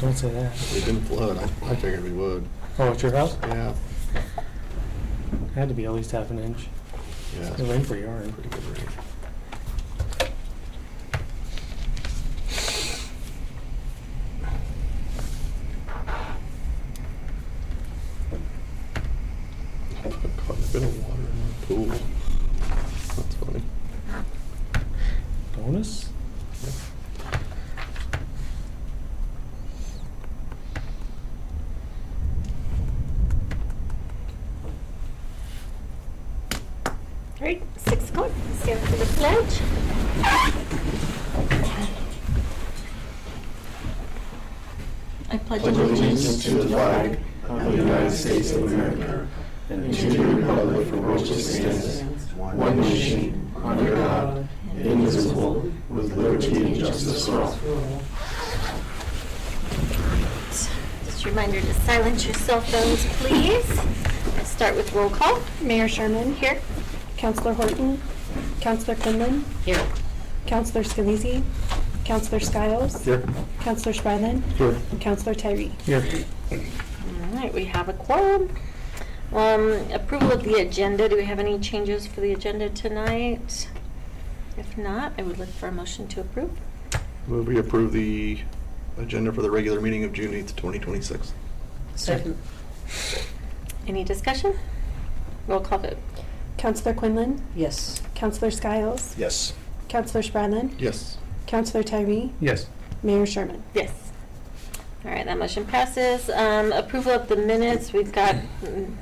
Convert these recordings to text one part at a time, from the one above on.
don't say that. We didn't flood. I figured we would. Oh, it's your house? Yeah. Had to be at least half an inch. Yeah. It rained pretty hard. Pretty good rain. Quite a bit of water in the pool. That's funny. Bonus? All right, 6 o'clock, stand for the pledge. I pledge Allegiance to the flag of the United States of America and to the republic for which it stands, one nation, under God, indivisible, with liberty and justice for all. Just a reminder to silence your cell phones, please. Let's start with roll call. Mayor Sherman. Here. Councilor Horton. Councilor Quinlan. Here. Councilor Scalise. Councilor Skiles. Here. Councilor Spradlin. Here. And Councilor Tyree. Here. All right, we have a quorum. Approval of the agenda. Do we have any changes for the agenda tonight? If not, I would look for a motion to approve. Will we approve the agenda for the regular meeting of June 8th, 2026? Second. Any discussion? Roll call vote. Councilor Quinlan. Yes. Councilor Skiles. Yes. Councilor Spradlin. Yes. Councilor Tyree. Yes. Mayor Sherman. Yes. All right, that motion passes. Approval of the minutes. We've got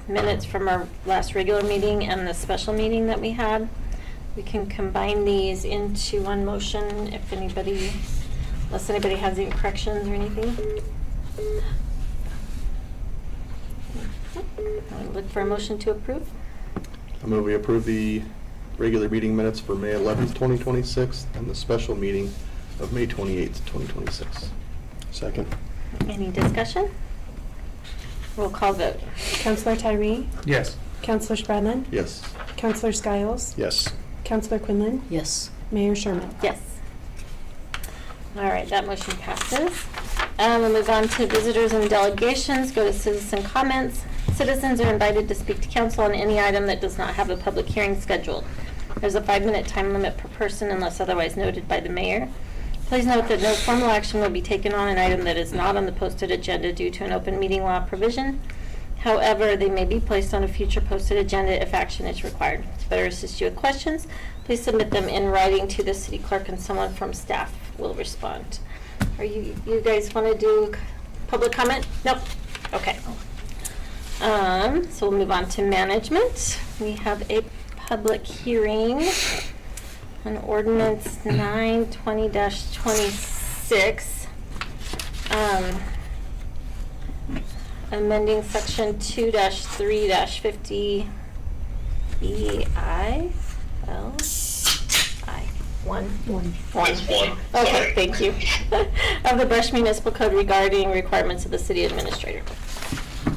minutes from our last regular meeting and the special meeting that we had. We can combine these into one motion if anybody, unless anybody has any corrections or anything. I'll look for a motion to approve. I move we approve the regular meeting minutes for May 11th, 2026, and the special meeting of May 28th, 2026. Second. Any discussion? Roll call vote. Councilor Tyree. Yes. Councilor Spradlin. Yes. Councilor Skiles. Yes. Councilor Quinlan. Yes. Mayor Sherman. Yes. All right, that motion passes. We'll move on to visitors and delegations. Go to citizen comments. Citizens are invited to speak to council on any item that does not have a public hearing scheduled. There's a 5-minute time limit per person unless otherwise noted by the mayor. Please note that no formal action will be taken on an item that is not on the posted agenda due to an open meeting law provision. However, they may be placed on a future posted agenda if action is required. To better assist you with questions, please submit them in writing to the city clerk and someone from staff will respond. Are you guys want to do public comment? Nope. Okay. So we'll move on to management. We have a public hearing on ordinance 920-26. Amending section 2-3-50 EI. L I 1. It's one. Okay, Sorry. thank you. Of the Brush Municipal Code regarding requirements of the city administrator.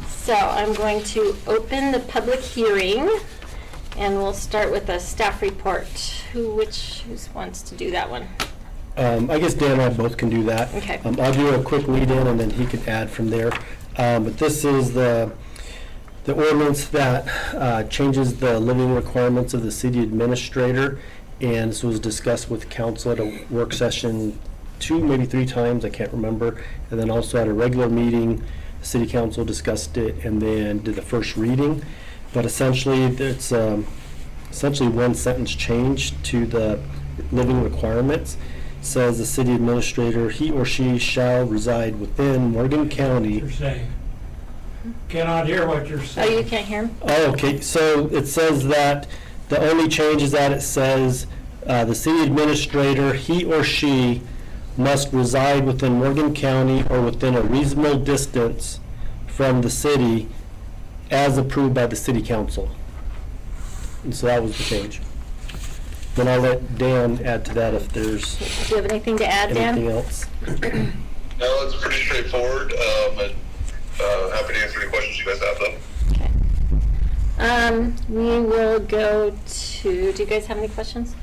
So I'm going to open the public hearing, and we'll start with a staff report. Who wants to do that one? I guess Dan and I both can do that. Okay. I'll do a quick lead in and then he can add from there. But this is the ordinance that changes the living requirements of the city administrator. And this was discussed with council at a work session 2, maybe 3 times, I can't remember. And then also at a regular meeting, the city council discussed it and then did the first reading. But essentially, it's essentially one sentence change to the living requirements. It says the city administrator, he or she shall reside within Morgan County. You're saying. Cannot hear what you're Oh, saying. you can't hear him? Oh, okay, so it says that the only change is that it says the city administrator, he or she must reside within Morgan County or within a reasonable distance from the city as approved by the city council. And so that was the change. Then I'll let Dan add to that if there's Do you have anything to add, anything Dan? else. No, it's pretty straightforward. Happy to answer any questions you guys have, though. Okay. We will go to, do you guys have any questions?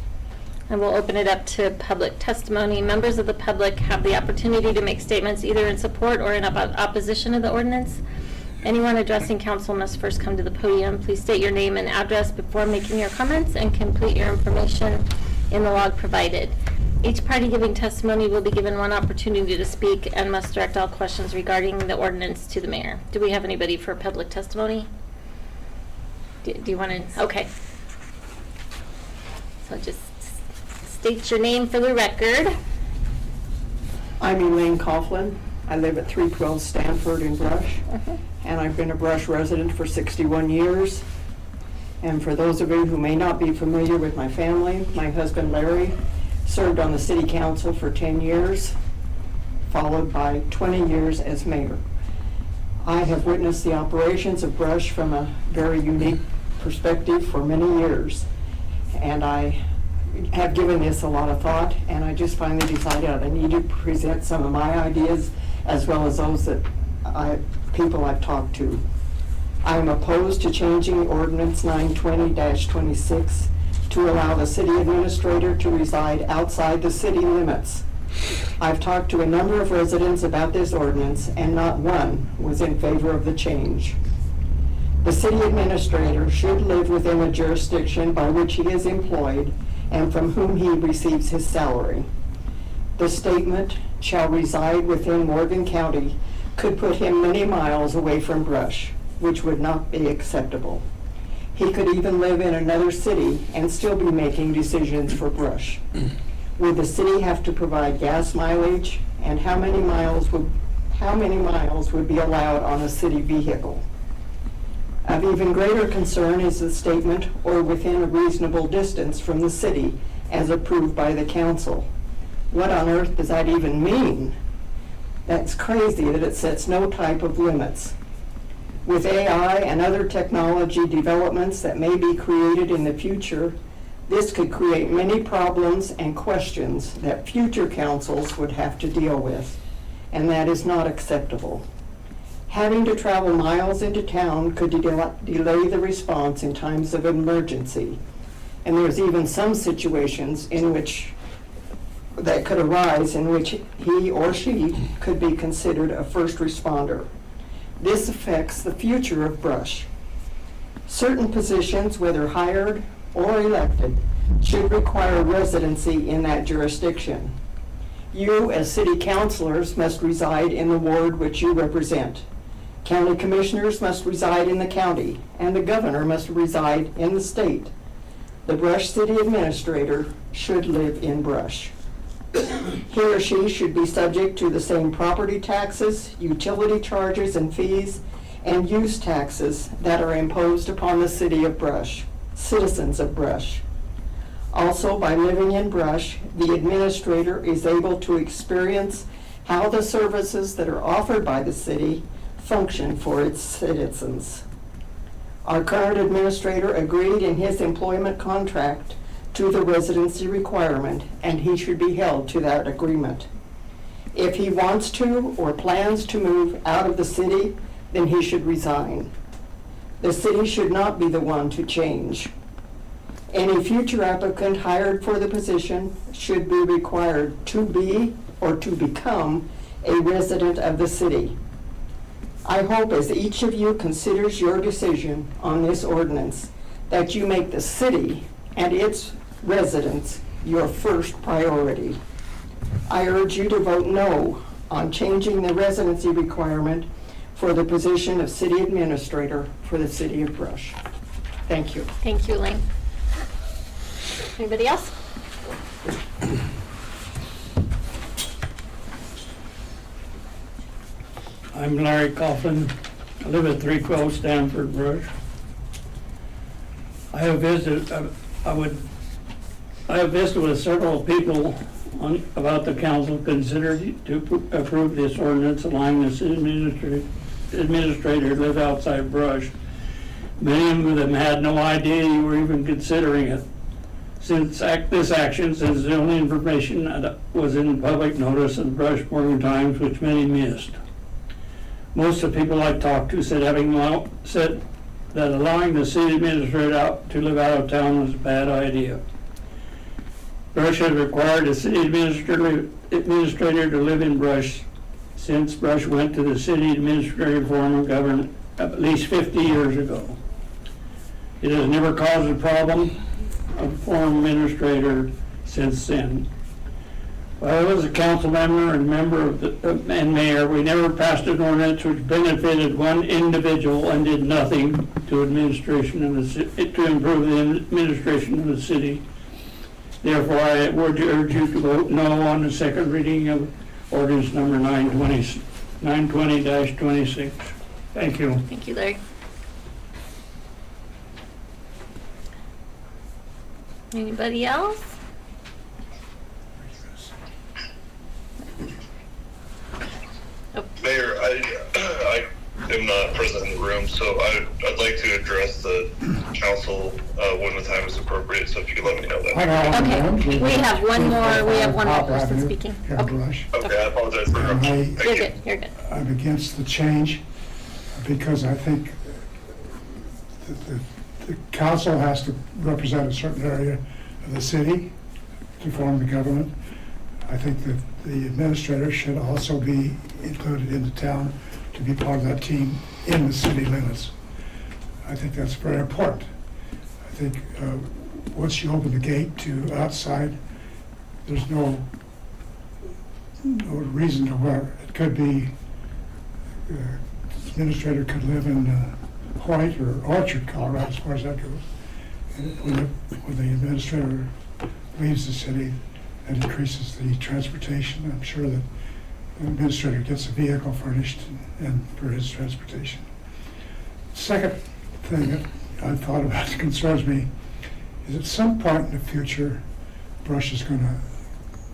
And we'll open it up to public testimony. Members of the public have the opportunity to make statements either in support or in opposition of the ordinance. Anyone addressing council must first come to the podium. Please state your name and address before making your comments and complete your information in the log provided. Each party giving testimony will be given one opportunity to speak and must direct all questions regarding the ordinance to the mayor. Do we have anybody for public testimony? Do you want to? Okay. So just state your name for the record. I'm Elaine Coughlin. I live at 312 Stanford in Brush, and I've been a Brush resident for 61 years. And for those of you who may not be familiar with my family, my husband Larry served on the city council for 10 years, followed by 20 years as mayor. I have witnessed the operations of Brush from a very unique perspective for many years, and I have given this a lot of thought, and I just finally decided I need to present some of my ideas as well as those that people I've talked to. I am opposed to changing Ordinance 920-26 to allow the city administrator to reside outside the city limits. I've talked to a number of residents about this ordinance, and not one was in favor of the change. The city administrator should live within the jurisdiction by which he is employed and from whom he receives his salary. The statement, "shall reside within Morgan County," could put him many miles away from Brush, which would not be acceptable. He could even live in another city and still be making decisions for Brush. Would the city have to provide gas mileage, and how many miles would be allowed on a city vehicle? Of even greater concern is the statement, "or within a reasonable distance from the city as approved by the council." What on earth does that even mean? That's crazy that it sets no type of limits. With AI and other technology developments that may be created in the future, this could create many problems and questions that future councils would have to deal with, and that is not acceptable. Having to travel miles into town could delay the response in times of emergency, and there's even some situations that could arise in which he or she could be considered a first responder. This affects the future of Brush. Certain positions, whether hired or elected, should require residency in that jurisdiction. You, as city councilors, must reside in the ward which you represent. County commissioners must reside in the county, and the governor must reside in the state. The Brush city administrator should live in Brush. He or she should be subject to the same property taxes, utility charges and fees, and use taxes that are imposed upon the city of Brush, citizens of Brush. Also, by living in Brush, the administrator is able to experience how the services that are offered by the city function for its citizens. Our current administrator agreed in his employment contract to the residency requirement, and he should be held to that agreement. If he wants to or plans to move out of the city, then he should resign. The city should not be the one to change. Any future applicant hired for the position should be required to be or to become a resident of the city. I hope as each of you considers your decision on this ordinance, that you make the city and its residents your first priority. I urge you to vote no on changing the residency requirement for the position of city administrator for the city of Brush. Thank you. Thank you, Elaine. Anybody else? I'm Larry Coughlin. I live at 312 Stanford Brush. I have visited with several people about the council considered to approve this ordinance allowing the city administrator to live outside Brush. Many of them had no idea you were even considering it. Since the only information that was in public notice of the Brush Morgan Times, which many missed. Most of the people I talked to said that allowing the city administrator to live out of town was a bad idea. Brush has required a city administrator to live in Brush since Brush went to the city administrative form of government at least 50 years ago. It has never caused a problem of form administrator since then. While I was a council member and member of the, and mayor, we never passed an ordinance which benefited one individual and did nothing to administration of the to improve the administration of the city. Therefore, I would urge you to vote no on the second reading of ordinance number 920-26. Thank you. Thank you, Larry. Anybody else? Mayor, I am not present in the room, so I'd like to address the council when the time is appropriate, so if you could let me know that. Okay, we have one more person speaking. Here, Okay. Brush. Okay, I apologize for interrupting. You're Thank you. good, you're good. I'm against the change because I think the council has to represent a certain area of the city to form the government. I think that the administrator should also be included in the town to be part of that team in the city limits. I think that's very important. I think once you open the gate to outside, there's no reason to where it could be, the administrator could live in Hoyt or Orchard, Colorado, as far as that goes. And when the administrator leaves the city, it increases the transportation. I'm sure that the administrator gets a vehicle furnished and for his transportation. Second thing that I thought about that concerns me is at some point in the future, Brush is going to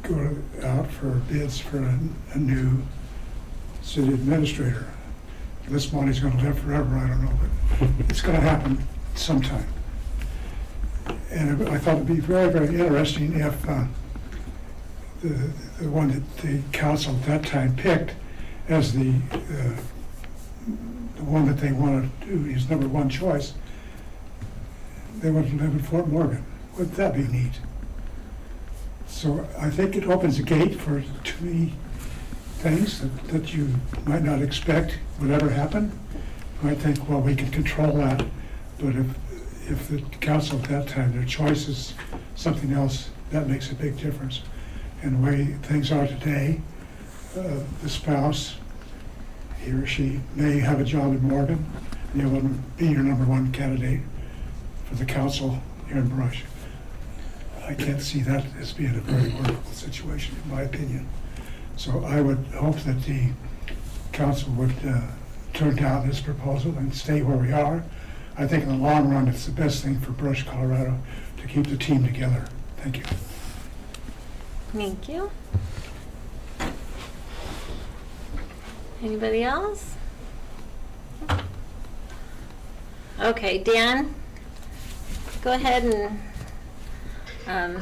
go out for bids for a new city administrator. This money's going to live forever, I don't know, but it's going to happen sometime. And I thought it'd be very, very interesting if the one that the council at that time picked as the one that they wanted to do, his number one choice, they wanted to live in Fort Morgan. Wouldn't that be neat? So I think it opens a gate for too many things that you might not expect would ever happen. You might think, well, we can control that, but if the council at that time, their choice is something else, that makes a big difference. And the way things are today, the spouse, he or she may have a job in Morgan, and they will be your number one candidate for the council here in Brush. I can't see that as being a very workable situation, in my opinion. So I would hope that the council would turn down this proposal and stay where we are. I think in the long run, it's the best thing for Brush, Colorado, to keep the team together. Thank you. Thank you. Anybody else? Okay, Dan, go ahead and,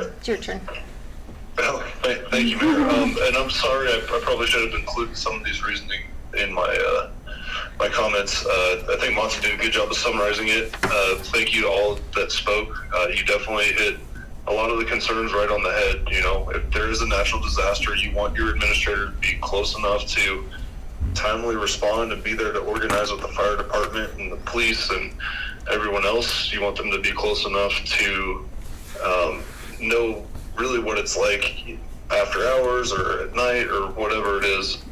it's your turn. Well, thank you, Mayor. And I'm sorry, I probably should have included some of these reasoning in my my comments. I think Monty did a good job of summarizing it. Thank you to all that spoke. You definitely hit a lot of the concerns right on the head. You know, if there is a natural disaster, you want your administrator to be close enough to timely respond and be there to organize with the fire department and the police and everyone else. You want them to be close enough to know really what it's like after hours or at night or whatever it is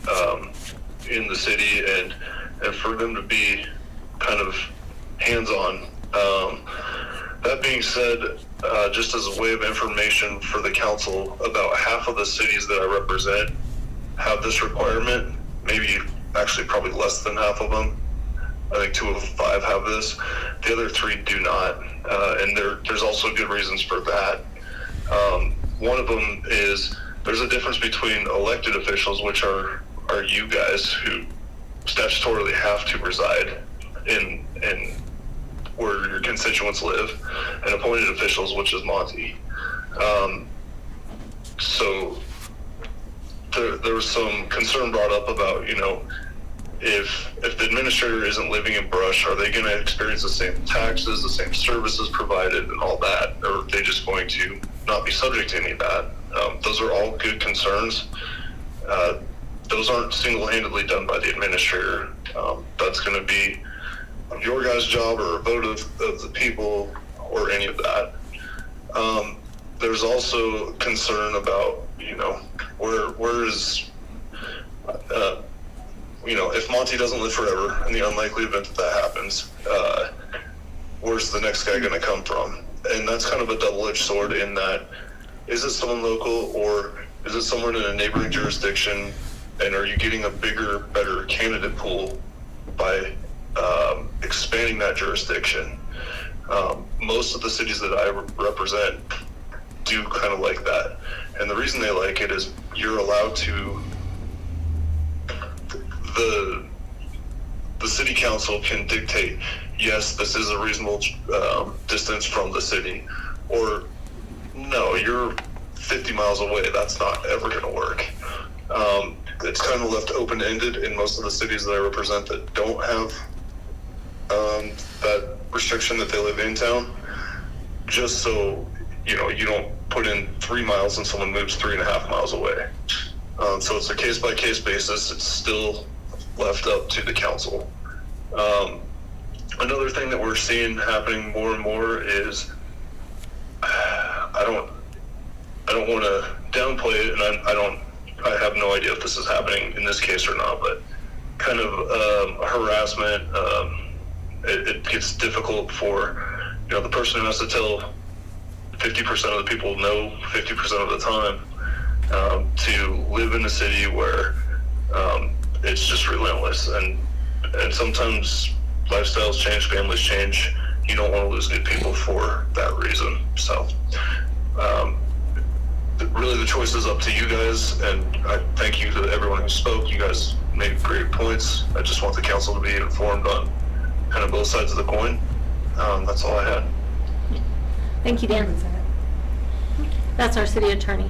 in the city, and for them to be kind of hands-on. That being said, just as a way of information for the council, about half of the cities that I represent have this requirement, maybe actually probably less than half of them. I think 2 of 5 have this. The other 3 do not, and there's also good reasons for that. One of them is there's a difference between elected officials, which are you guys who statutorily have to reside in where your constituents live, and appointed officials, which is Monty. So there was some concern brought up about, you know, if the administrator isn't living in Brush, are they going to experience the same taxes, the same services provided, and all that, or are they just going to not be subject to any of that. Those are all good concerns. Those aren't single-handedly done by the administrator. That's going to be your guys' job or a vote of the people or any of that. There's also concern about, where is, if Monty doesn't live forever, in the unlikely event that happens, where's the next guy going to come from? And that's kind of a double-edged sword in that, is it someone local or is it someone in a neighboring jurisdiction? And are you getting a bigger, better candidate pool by expanding that jurisdiction? Most of the cities that I represent do kind of like that. And the reason they like it is you're allowed to, the city council can dictate, yes, this is a reasonable distance from the city, or no, you're 50 miles away, that's not ever going to work. It's kind of left open-ended in most of the cities that I represent that don't have that restriction that they live in town, just so you don't put in 3 miles and someone moves 3.5 miles away. So it's a case-by-case basis. It's still left up to the council. Another thing that we're seeing happening more and more is, I don't want to downplay it, and I have no idea if this is happening in this case or not, but kind of harassment. It gets difficult for the person who has to tell 50% of the people no 50% of the time to live in a city where it's just relentless, and sometimes lifestyles change, families change. You don't want to lose good people for that reason. So really the choice is up to you guys, and I thank you to everyone who spoke. You guys made great points. I just want the council to be informed on kind of both sides of the coin. That's all I had. Thank you, Dan. That's our city attorney.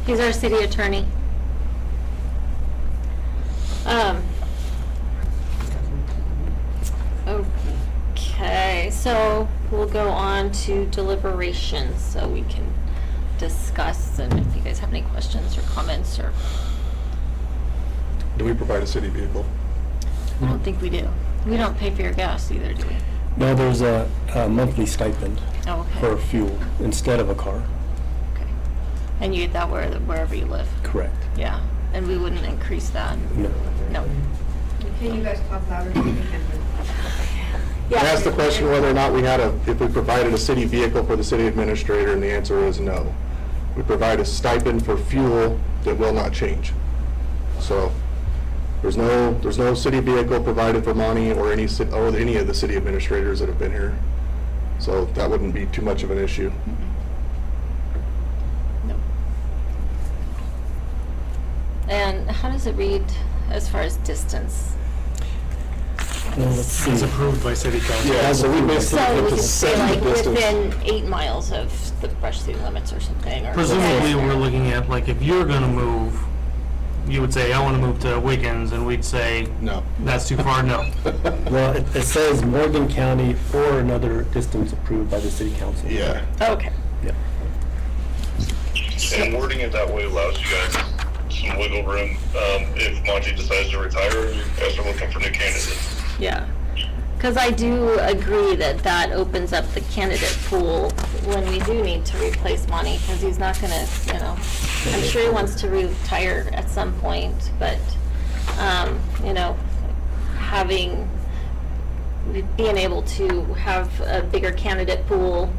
He's our city attorney. Okay, so we'll go on to deliberations so we can discuss, and if you guys have any questions or comments, or Do we provide a city vehicle? I don't think we do. We don't pay for your gas either, do we? No, there's a monthly stipend Oh, okay. for fuel instead of a car. Okay. And you get that wherever you live? Correct. Yeah, and we wouldn't increase that? No. No. Can you guys talk louder? I asked the question whether or not if we provided a city vehicle for the city administrator, and the answer is no. We provide a stipend for fuel that will not change. So there's no city vehicle provided for Monty or any of the city administrators that have been here. So that wouldn't be too much of an issue. No. And how does it read as far as distance? Well, let's see. It's approved by city council. Yeah, so we basically So have we to could say set like the distance. within 8 miles of the brush city limits or something, or. Presumably, we're looking at, like, if you're gonna move, you would say, I wanna move to Wiggins, and we'd say, No. that's too far, no. Well, it says Morgan County or another distance approved by the city council. Yeah. Okay. Yeah. And wording it that way allows you guys some wiggle room if Monty decides to retire and you guys are looking for new candidates. Yeah, because I do agree that opens up the candidate pool when we do need to replace Monty, because he's not gonna, I'm sure he wants to retire at some point, but, being able to have a bigger candidate pool,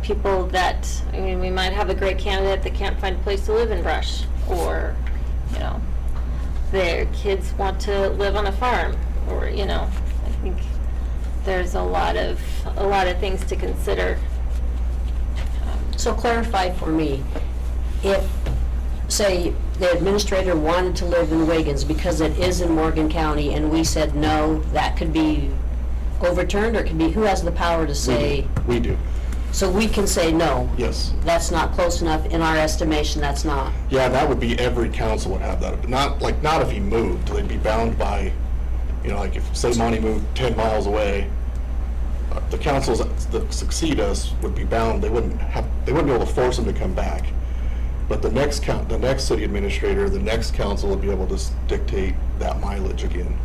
people that, we might have a great candidate that can't find a place to live in Brush, or, their kids want to live on a farm, or, I think there's a lot of things to consider. So clarify for me, if, say, the administrator wanted to live in Wiggins because it is in Morgan County and we said no, that could be overturned, or it could be, who has the power to say? We do. So we can say no, Yes. that's not close enough, in our estimation, that's not. Yeah, that would be, every council would have that, but not if he moved. They'd be bound by, like if, say Monty moved 10 miles away, the councils that succeed us would be bound, they wouldn't be able to force them to come back. But the next city administrator, the next council would be able to dictate that mileage again.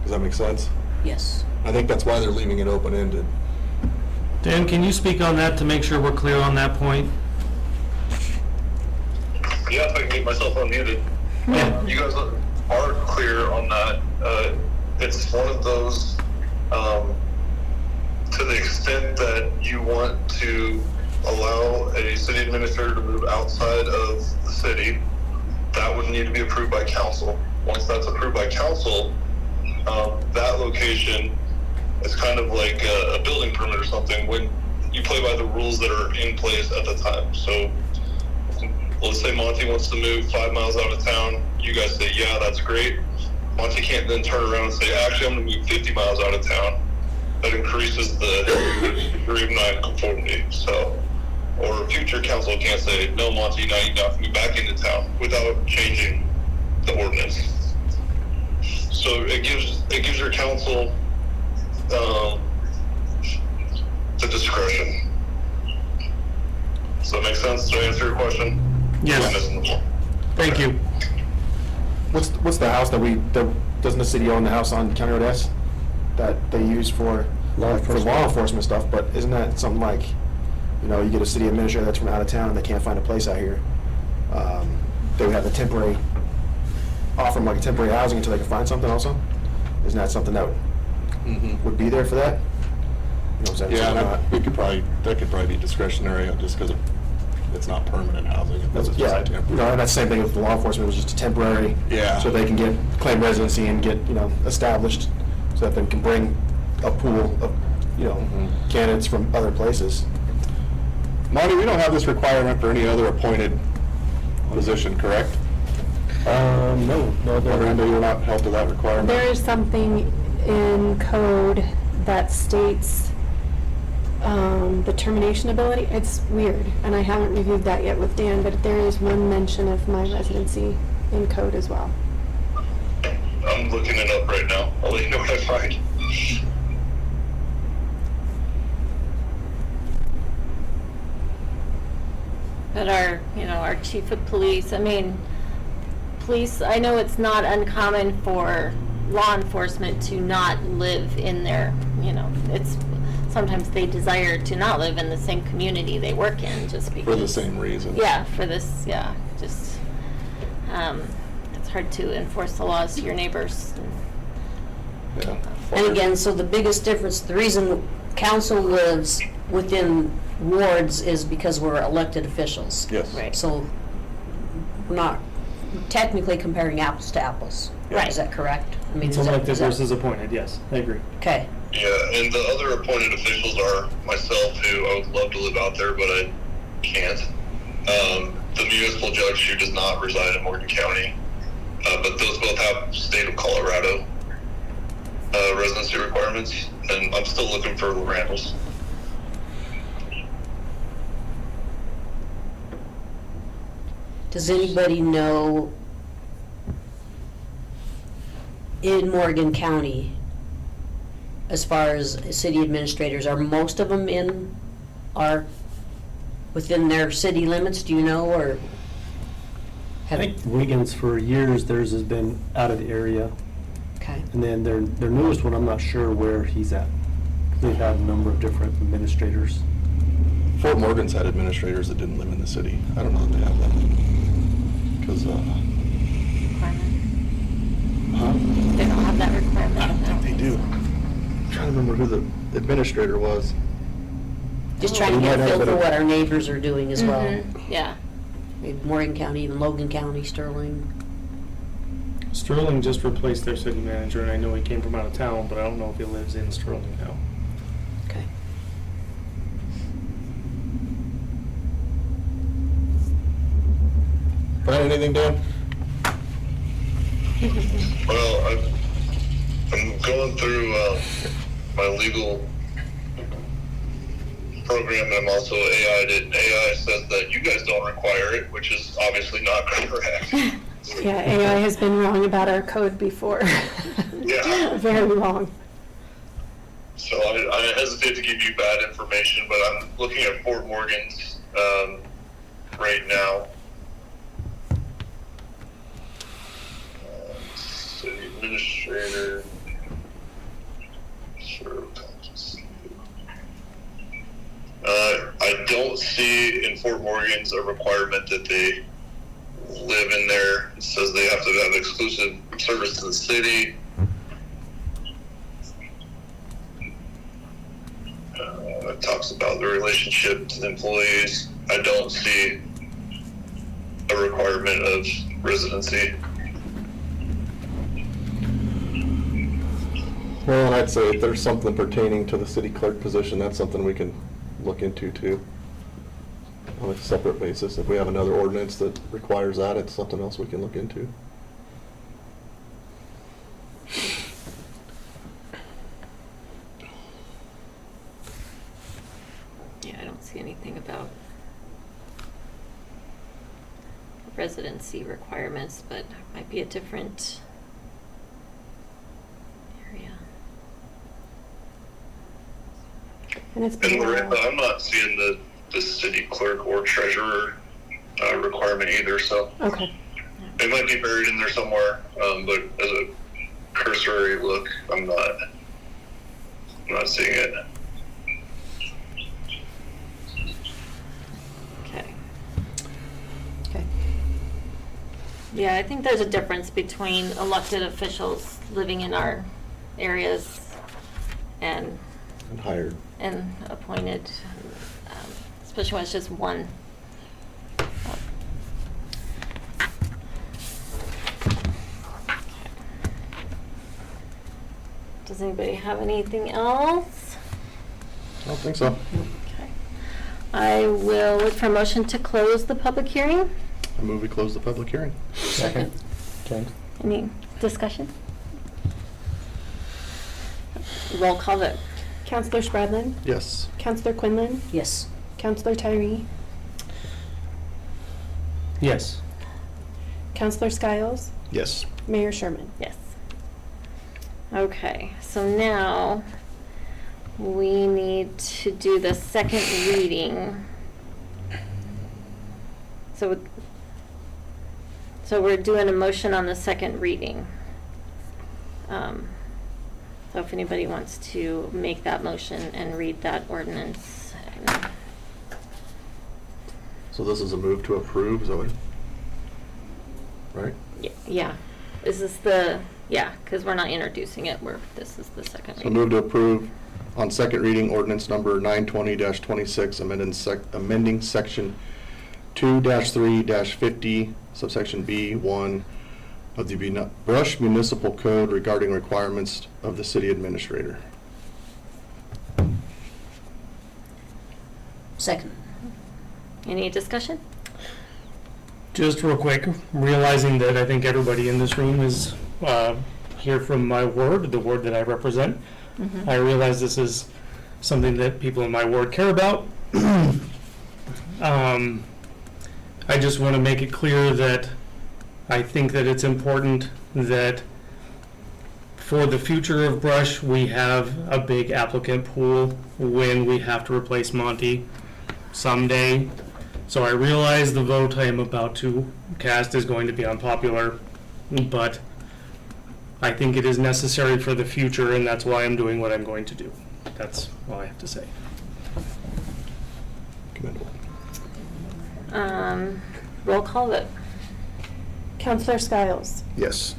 Does that make sense? Yes. I think that's why they're leaving it open-ended. Dan, can you speak on that to make sure we're clear on that point? Yeah, if I can get myself unmuted. Yeah. You guys are clear on that. It's one of those, to the extent that you want to allow a city administrator to move outside of the city, that would need to be approved by council. Once that's approved by council, that location is kind of like a building permit or something when you play by the rules that are in place at the time. So let's say Monty wants to move 5 miles out of town. You guys say, yeah, that's great. Monty can't then turn around and say, actually, I'm going to move 50 miles out of town. That increases the degree of non-conformity. So, or future council can't say, no, Monty, now you have to move back into town without changing the ordinance. So it gives your council the discretion. Does that make sense? Did I answer your question? Yes. Thank you. What's the house doesn't the city own the house on County Road S that they use for law enforcement stuff? But isn't that something like, you get a city administrator that's from out of town and they can't find a place out here? They would have offer them like a temporary housing until they can find something also? Isn't that something that would be there for that? You know what I'm saying? Yeah, So that could probably be discretionary just because it's not permanent housing. It's just temporary. and that's the same thing with law enforcement. It was just a temporary, Yeah. so they can claim residency and get established, so that they can bring a pool of candidates from other places. Monty, we don't have this requirement for any other appointed position, correct? No. Miranda, you're not held to that requirement? There is something in code that states the termination ability. It's weird, and I haven't reviewed that yet with Dan, but there is one mention of my residency in code as well. I'm looking it up right now. I'll let you know what I find. But our chief of police, police, I know it's not uncommon for law enforcement to not live in their, it's, sometimes they desire to not live in the same community they work in just because. For the same reason. Yeah, just, it's hard to enforce the laws to your neighbors. Yeah. And again, so the biggest difference, the reason council lives within wards is because we're elected officials. Yes. Right. So we're not technically comparing apples to apples. Right. Is that correct? It's elected versus appointed, yes, I agree. Okay. Yeah, and the other appointed officials are myself, who I would love to live out there, but I can't. The municipal judge, who does not reside in Morgan County, but those both have state of Colorado residency requirements, and I'm still looking for Randall's. Does anybody know in Morgan County, as far as city administrators, are most of them are within their city limits, do you know, or? I think Wiggins, for years, theirs has been out of the area. Okay. And then their newest one, I'm not sure where he's at. They've had a number of different administrators. Fort Morgan's had administrators that didn't live in the city. I don't know if they have that. Because, They don't have that requirement. I don't think they do. I'm trying to remember who the administrator was. Just trying to get a feel for what our neighbors are doing as well. Yeah. Maybe Morgan County, even Logan County, Sterling. Sterling just replaced their city manager, and I know he came from out of town, but I don't know if he lives in Sterling now. Okay. Find anything, Dan? Well, I'm going through my legal program, and I'm also AI'd it. AI says that you guys don't require it, which is obviously not correct. Yeah, AI has been wrong about our code before. Yeah. Very wrong. So I hesitate to give you bad information, but I'm looking at Fort Morgan's right now. City administrator. Sure. I don't see in Fort Morgan's a requirement that they live in there. It says they have to have exclusive service to the city. It talks about the relationship to the employees. I don't see a requirement of residency. Well, and I'd say if there's something pertaining to the city clerk position, that's something we can look into too. On a separate basis. If we have another ordinance that requires that, it's something else we can look into. Yeah, I don't see anything about residency requirements, but it might be a different area. And it's been And a Loretta, while. I'm not seeing the city clerk or treasurer requirement either, so Okay. it might be buried in there somewhere, but as a cursory look, I'm not seeing it. Okay. Okay. Yeah, I think there's a difference between elected officials living in our areas and And hired. appointed, especially when it's just one. Does anybody have anything else? I don't think so. Okay. I will look for a motion to close the public hearing. I move we close the public hearing. Second. Okay. Any discussion? Roll call vote. Counselor Spradlin? Yes. Counselor Quinlan? Yes. Counselor Tyree? Yes. Counselor Skiles? Yes. Mayor Sherman? Yes. Okay, so now we need to do the second reading. So we're doing a motion on the second reading. So if anybody wants to make that motion and read that ordinance. So this is a move to approve, is that what? Right? Yeah, is this the, yeah, because we're not introducing it, this is the second So reading. move to approve on second reading ordinance number 920-26, amending section 2-3-50, subsection B1 of the Brush Municipal Code regarding requirements of the city administrator. Second. Any discussion? Just real quick, realizing that I think everybody in this room is here from my ward, the ward that I represent. I realize this is something that people in my ward care about. I just want to make it clear that I think that it's important that for the future of Brush, we have a big applicant pool when we have to replace Monty someday. So I realize the vote I am about to cast is going to be unpopular, but I think it is necessary for the future, and that's why I'm doing what I'm going to do. That's all I have to say. Commendable. Roll call vote. Counselor Skiles? Yes.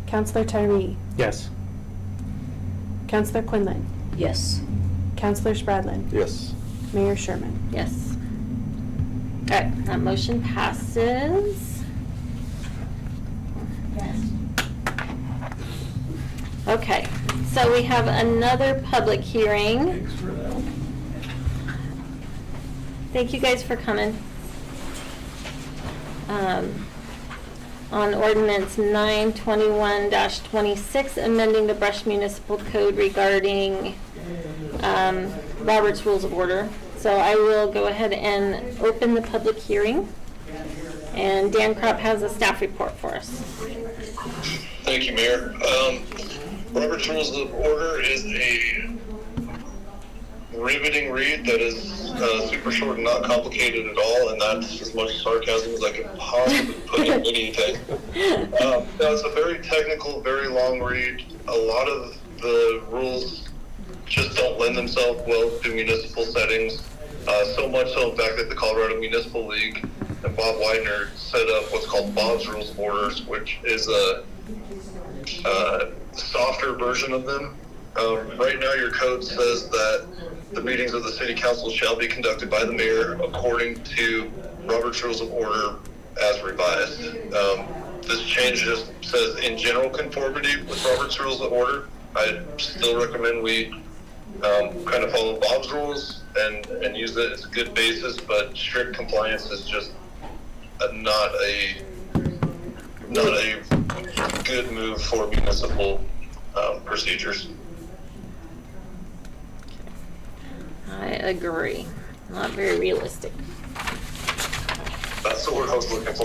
Counselor Tyree? Yes. Counselor Quinlan? Yes. Counselor Spradlin? Yes. Mayor Sherman? Yes. All right, that motion passes. Okay, so we have another public hearing. Thank you guys for coming. On ordinance 921-26, amending the Brush Municipal Code regarding Robert's Rules of Order. So I will go ahead and open the public hearing. And Dan Kropp has a staff report for us. Thank you, Mayor. Robert's Rules of Order is a riveting read that is super short and not complicated at all, and that's as much sarcasm as I could possibly put in anything. It's a very technical, very long read. A lot of the rules just don't lend themselves well to municipal settings. So much so, in fact, that the Colorado Municipal League and Bob Widener set up what's called Bob's Rules of Orders, which is a softer version of them. Right now, your code says that the meetings of the city council shall be conducted by the mayor according to Robert's Rules of Order as revised. This change just says in general conformity with Robert's Rules of Order. I still recommend we kind of follow Bob's rules and use it as a good basis, but strict compliance is just not a good move for municipal procedures. I agree. Not very realistic. That's the word I was looking for.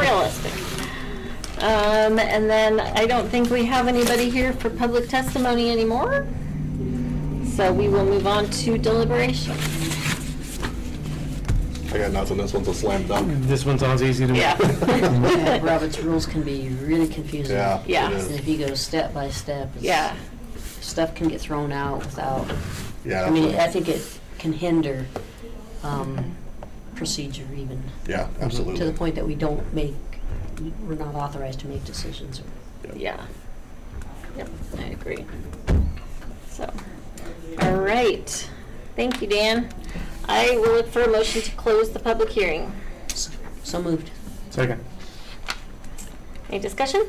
Realistic. And then I don't think we have anybody here for public testimony anymore. So we will move on to deliberation. I got nothing, this one's a slam dunk. This one sounds easy to me. Yeah. Robert's rules can be really confusing. Yeah. Yeah. it is. And if you go step by step, Yeah. stuff can get thrown out without, Yeah, I mean, absolutely. I think it can hinder procedure even, Yeah, to the absolutely. point that we're not authorized to make decisions. Yeah. Yep, I agree. So, all right. Thank you, Dan. I will look for a motion to close the public hearing. So moved. Second. Any discussion?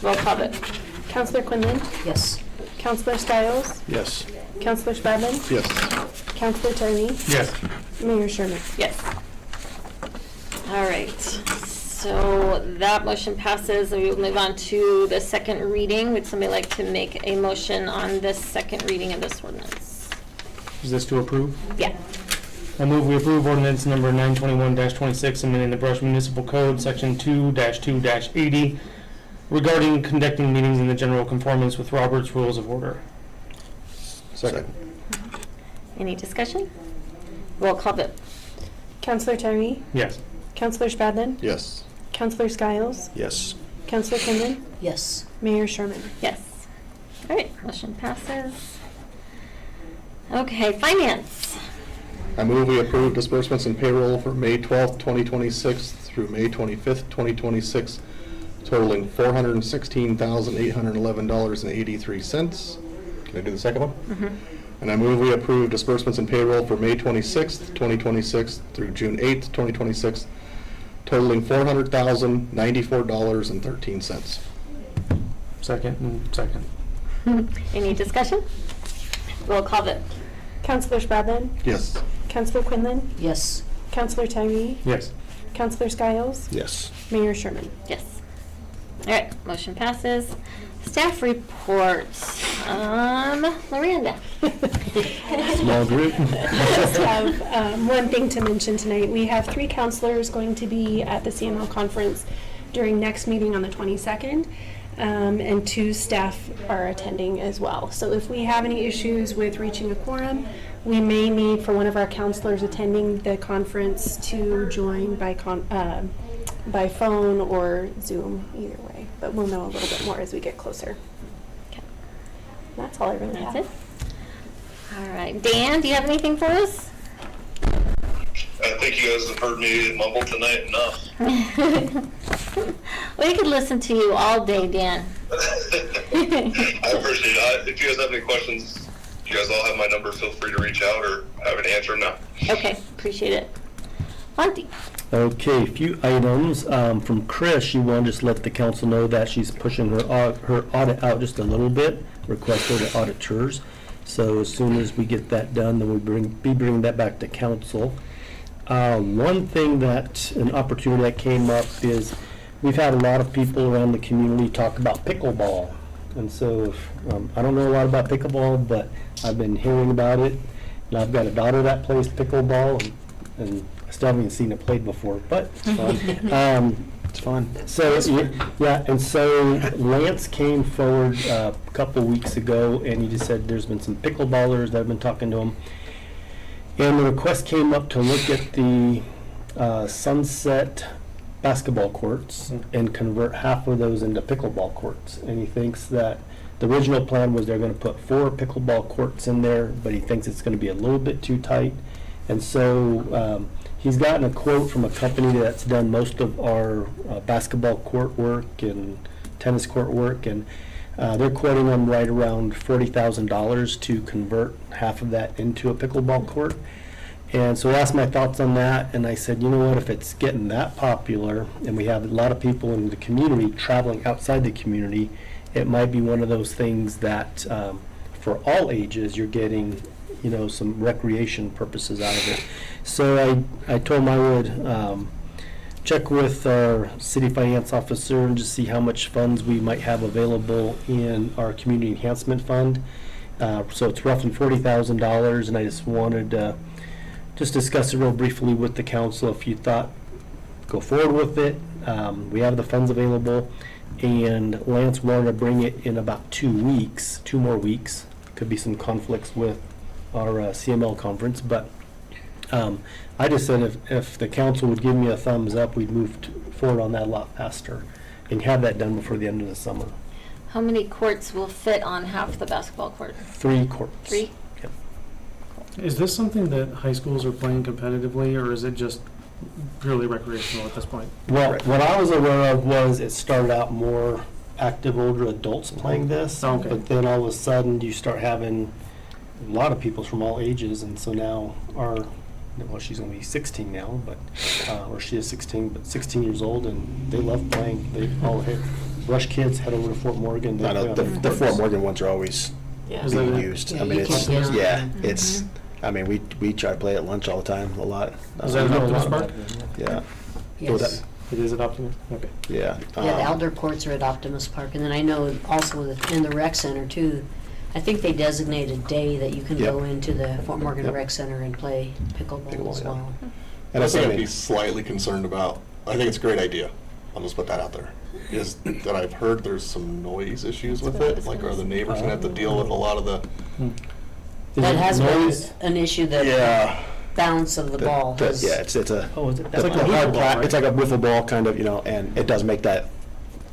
Roll call vote. Counselor Quinlan? Yes. Counselor Stiles? Yes. Counselor Spradlin? Yes. Counselor Turney? Yes. Mayor Sherman? Yes. All right. So that motion passes. We will move on to the second reading. Would somebody like to make a motion on this second reading of this ordinance? Is this to approve? Yeah. I move we approve ordinance number 921-26, amending the Brush Municipal Code, section 2-2-80, regarding conducting meetings in the general conformance with Robert's Rules of Order. Second. Any discussion? Roll call vote. Counselor Turney? Yes. Counselor Spradlin? Yes. Counselor Skiles? Yes. Counselor Quinlan? Yes. Mayor Sherman? Yes. All right, motion passes. Okay, finance. I move we approve disbursements and payroll for May 12th, 2026 through May 25th, 2026, totaling $416,811.83. Can I do the second one? Mm-hmm. And I move we approve disbursements and payroll for May 26th, 2026 through June 8th, 2026, totaling $400,094.13. Second and second. Any discussion? Roll call vote. Counselor Spradlin? Yes. Counselor Quinlan? Yes. Counselor Turney? Yes. Counselor Skiles? Yes. Mayor Sherman? Yes. All right, motion passes. Staff reports. Miranda. Small group. Just have one thing to mention tonight. We have 3 counselors going to be at the CML conference during next meeting on the 22nd, and 2 staff are attending as well. So if we have any issues with reaching a quorum, we may need for one of our counselors attending the conference to join by phone or Zoom, either way. But we'll know a little bit more as we get closer. Okay. That's all I really That's have. it. All right, Dan, do you have anything for us? I think you guys have heard me mumble tonight enough. We could listen to you all day, Dan. I appreciate it. If you guys have any questions, you guys all have my number. Feel free to reach out or have an answer now. Okay, appreciate it. Monty. Okay, a few items from Chris. She wanted to just let the council know that she's pushing her audit out just a little bit, requested the auditors. So as soon as we get that done, then we'll be bringing that back to council. One thing an opportunity that came up is we've had a lot of people around the community talk about pickleball. And so I don't know a lot about pickleball, but I've been hearing about it. And I've got a daughter that plays pickleball, and I still haven't even seen it played before, but it's fun. It's fun. So, yeah, and so Lance came forward a couple weeks ago, and he just said there's been some pickleballers that have been talking to him. And the request came up to look at the Sunset basketball courts and convert half of those into pickleball courts. And he thinks that the original plan was they're going to put 4 pickleball courts in there, but he thinks it's going to be a little bit too tight. And so he's gotten a quote from a company that's done most of our basketball court work and tennis court work, and they're quoting them right around $40,000 to convert half of that into a pickleball court. And so he asked my thoughts on that, and I said, you know what, if it's getting that popular, and we have a lot of people in the community traveling outside the community, it might be one of those things that for all ages, you're getting, you know, some recreation purposes out of it. So I told him I would check with our city finance officer and just see how much funds we might have available in our community enhancement fund. So it's roughly $40,000, and I just wanted to just discuss it real briefly with the council. If you thought go forward with it, we have the funds available, and Lance wanted to bring it in about 2 weeks, 2 more weeks. Could be some conflicts with our CML conference, but I just said if the council would give me a thumbs up, we'd move forward on that a lot faster and have that done before the end of the summer. How many courts will fit on half the basketball court? 3 courts. 3? Yep. Is this something that high schools are playing competitively, or is it just purely recreational at this point? Well, what I was aware of was it started out more active older adults playing this, Okay. but then all of a sudden you start having a lot of people from all ages, and so now well, she's going to be 16 now, but or she is 16, but 16 years old, and they love playing. They all Rush kids head over to Fort Morgan. They I know play on the courts. Fort Morgan ones are always Is being that it? used. Yeah, I mean, you it's can't get on. yeah, it's. I mean, we try to play at lunch all the time, a lot. Is that an know a Optimus lot Park? about it, Yeah, Yes. It is at Optimus? Okay. yeah. Yeah, the outdoor courts are at Optimus Park, and then I know also in the rec center too. I think they designate a day that you can Yep. go into the Fort Morgan Yep. Rec Center and play pickleball Pickleball, as yeah. well. And that's I'd something. be slightly concerned about, I think it's a great idea, I'll just put that out there, is that I've heard there's some noise issues with it, like are the neighbors gonna have to deal with a lot of the, Is That it has been noise? an issue, that yeah. balance of the ball has. Yeah, it's a. Oh, is it? It's That's like like a hard wiffle ball, right? It's like a wiffle ball kind of, you know, and it does make that,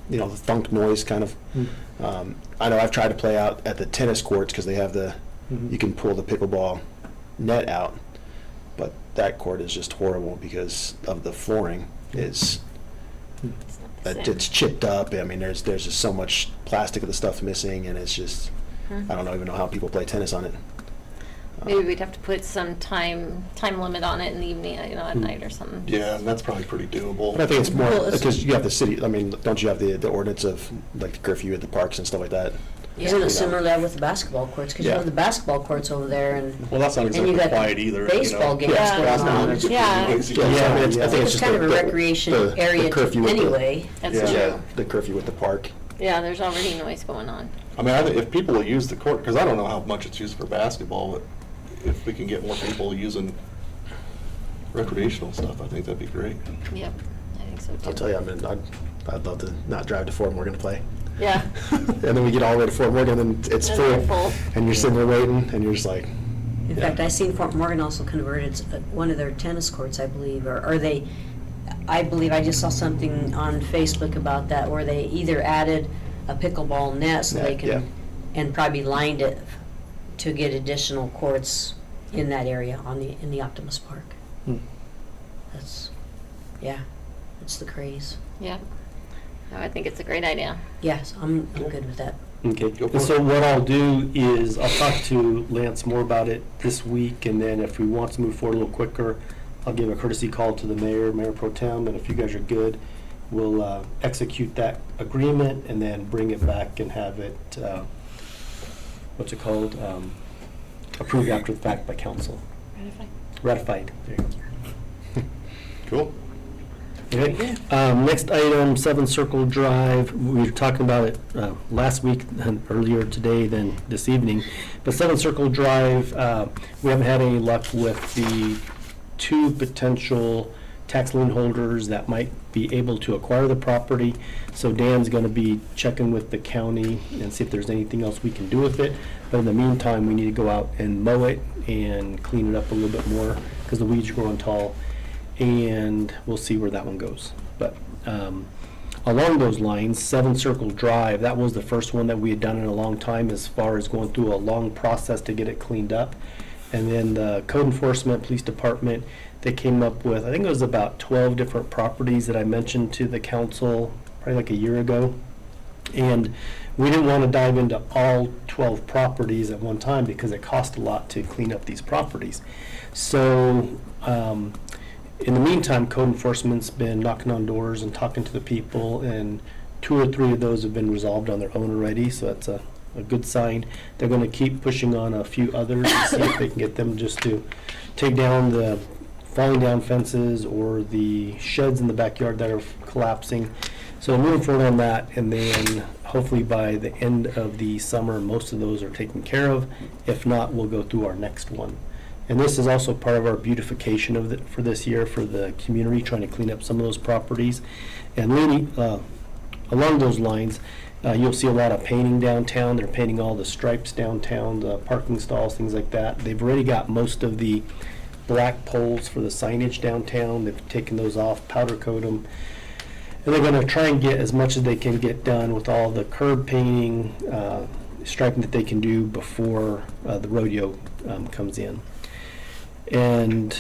you know, the thunk noise kind of. I know I've tried to play out at the tennis courts because they have you can pull the pickleball net out, but that court is just horrible because of the flooring is. It's chipped up. I mean, there's just so much plastic of the stuff missing, and it's just. I don't even know how people play tennis on it. Maybe we'd have to put some time limit on it in the evening, you know, at night or something. Yeah, and that's probably pretty doable. But I think it's more Well, it's- because you have the city. I mean, don't you have the ordinance of like the curfew at the parks and stuff like that? Isn't it similar to that with the basketball courts? Because you Yeah. have the basketball courts over there, and Well, that's not and you exactly got quiet either, you baseball know. games Yeah. going on. It's pretty Yeah. noisy. Yeah, I mean, I think It's just kind of a the recreation area the curfew with the- anyway. That's Yeah. true. The curfew with the park. Yeah, there's already noise going on. I mean, I think if people will use the court, because I don't know how much it's used for basketball, but if we can get more people using recreational stuff, I think that'd be great. Yep, I think so too. I'll tell you, I'd love to not drive to Fort Morgan to play. Yeah. And then we get all the way to Fort Morgan and it's And full, they're full. and you're sitting there waiting, and you're just like, In fact, I seen Fort Morgan also converted one of their tennis courts, I believe, or they, I believe I just saw something on Facebook about that, where they either added a pickleball net so they Net, yeah. can, and probably lined it to get additional courts in that area in the Optimus Park. That's, yeah, it's the craze. Yeah. No, I think it's a great idea. Yes, I'm good with that. Okay, Go for and so what I'll do is I'll talk to Lance more about it this week, and then if we want to move forward a little quicker, I'll give a courtesy call to the Mayor Pro Tem, and if you guys are good, we'll execute that agreement and then bring it back and have it, what's it called? Approved after the fact by council. Ratified. There you go. Cool. Okay. Next item, 7 Circle Drive. We were talking about it last week and earlier today than this evening. But 7 Circle Drive, we haven't had any luck with the 2 potential tax lien holders that might be able to acquire the property. So Dan's gonna be checking with the county and see if there's anything else we can do with it. But in the meantime, we need to go out and mow it and clean it up a little bit more, because the weeds are growing tall, and we'll see where that one goes. But along those lines, 7 Circle Drive, that was the first one that we had done in a long time as far as going through a long process to get it cleaned up. And then the code enforcement, police department, they came up with, I think it was about 12 different properties that I mentioned to the council probably like a year ago. And we didn't want to dive into all 12 properties at one time because it cost a lot to clean up these properties. So in the meantime, code enforcement's been knocking on doors and talking to the people, and 2 or 3 of those have been resolved on their own already, so that's a good sign. They're going to keep pushing on a few others and see if they can get them just to take down the falling down fences or the sheds in the backyard that are collapsing. So moving forward on that, and then hopefully by the end of the summer, most of those are taken care of. If not, we'll go through our next one. And this is also part of our beautification of for this year for the community, trying to clean up some of those properties. And leaning, along those lines, you'll see a lot of painting downtown. They're painting all the stripes downtown, the parking stalls, things like that. They've already got most of the black poles for the signage downtown. They've taken those off, powder coat them. And they're going to try and get as much as they can get done with all the curb painting, striping that they can do before the rodeo comes in. And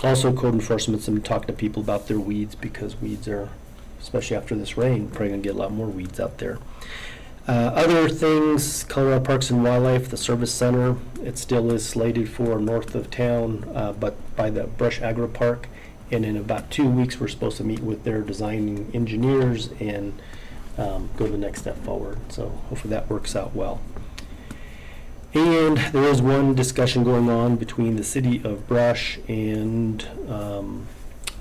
also code enforcement's been talking to people about their weeds, because weeds are, especially after this rain, probably going to get a lot more weeds out there. Other things, Colorado Parks and Wildlife, the service center, it still is slated for north of town, but by the Brush Agro Park. And in about 2 weeks, we're supposed to meet with their designing engineers and go the next step forward. So hopefully that works out well. And there is one discussion going on between the city of Brush and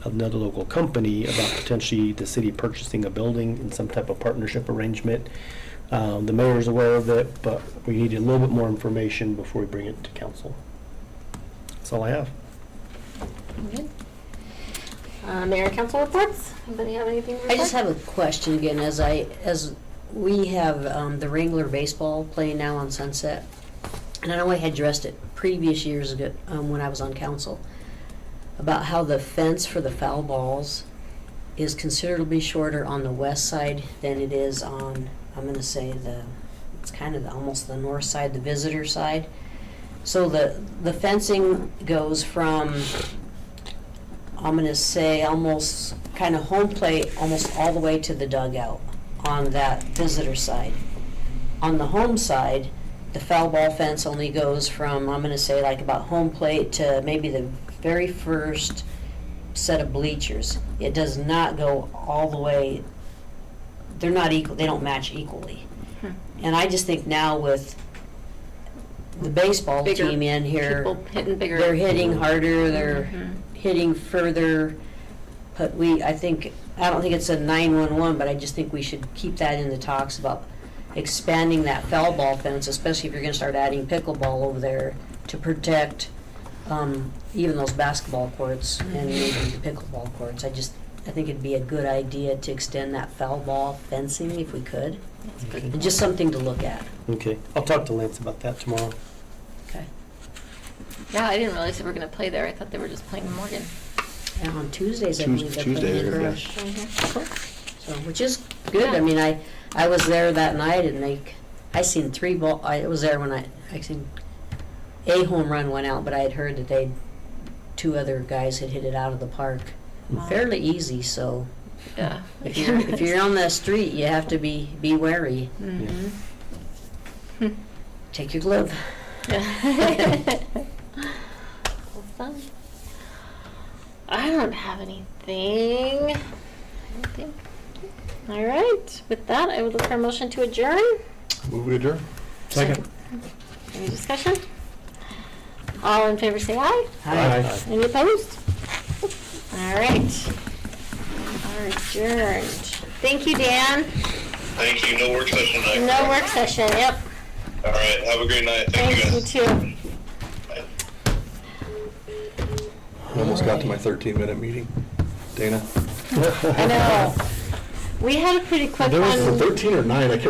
another local company about potentially the city purchasing a building in some type of partnership arrangement. The mayor's aware of it, but we need a little bit more information before we bring it to council. That's all I have. Good. Mayor and council reports? Anybody have anything to report? I just have a question again, as we have the Wrangler baseball playing now on Sunset, and I know I had addressed it previous years ago when I was on council, about how the fence for the foul balls is considerably shorter on the west side than it is on, I'm going to say, it's kind of almost the north side, the visitor side. So the fencing goes from, I'm going to say, almost kind of home plate almost all the way to the dugout on that visitor side. On the home side, the foul ball fence only goes from, I'm going to say, like about home plate to maybe the very first set of bleachers. It does not go all the way. They're not equal. They don't match equally. And I just think now with the baseball Bigger team in here, people hitting bigger. they're hitting harder. They're hitting further. But I don't think it's a 911, but I just think we should keep that in the talks about expanding that foul ball fence, especially if you're going to start adding pickleball over there to protect even those basketball courts and maybe the pickleball courts. I think it'd be a good idea to extend that foul ball fencing if we could. That's good. And just something to look at. Okay, I'll talk to Lance about that tomorrow. Okay. Yeah, I didn't realize they were going to play there. I thought they were just playing in Morgan. And on Tuesdays, I Tues- believe they're Tuesday, playing in yeah. Brush. Cool. So, which is good. I mean, I was there that night, and I seen 3 ball. I was there when I seen a home run went out, but I had heard that 2 other guys had hit it out of the park. Wow. Fairly easy. So Yeah. if you're on the street, you have to be wary. Take your glove. Awesome. I don't have anything. All right. With that, I would look for a motion to adjourn. Move to adjourn. Second. Any discussion? All in favor say aye. Aye. Any opposed? All right. Are adjourned. Thank you, Dan. Thank you. No work session tonight. No work session. Yep. All right. Have a great night. Thank you Thanks, guys. you too. Almost got to my 13-minute meeting. Dana? I know. We had a pretty quick There was one. 13 or 9, I can't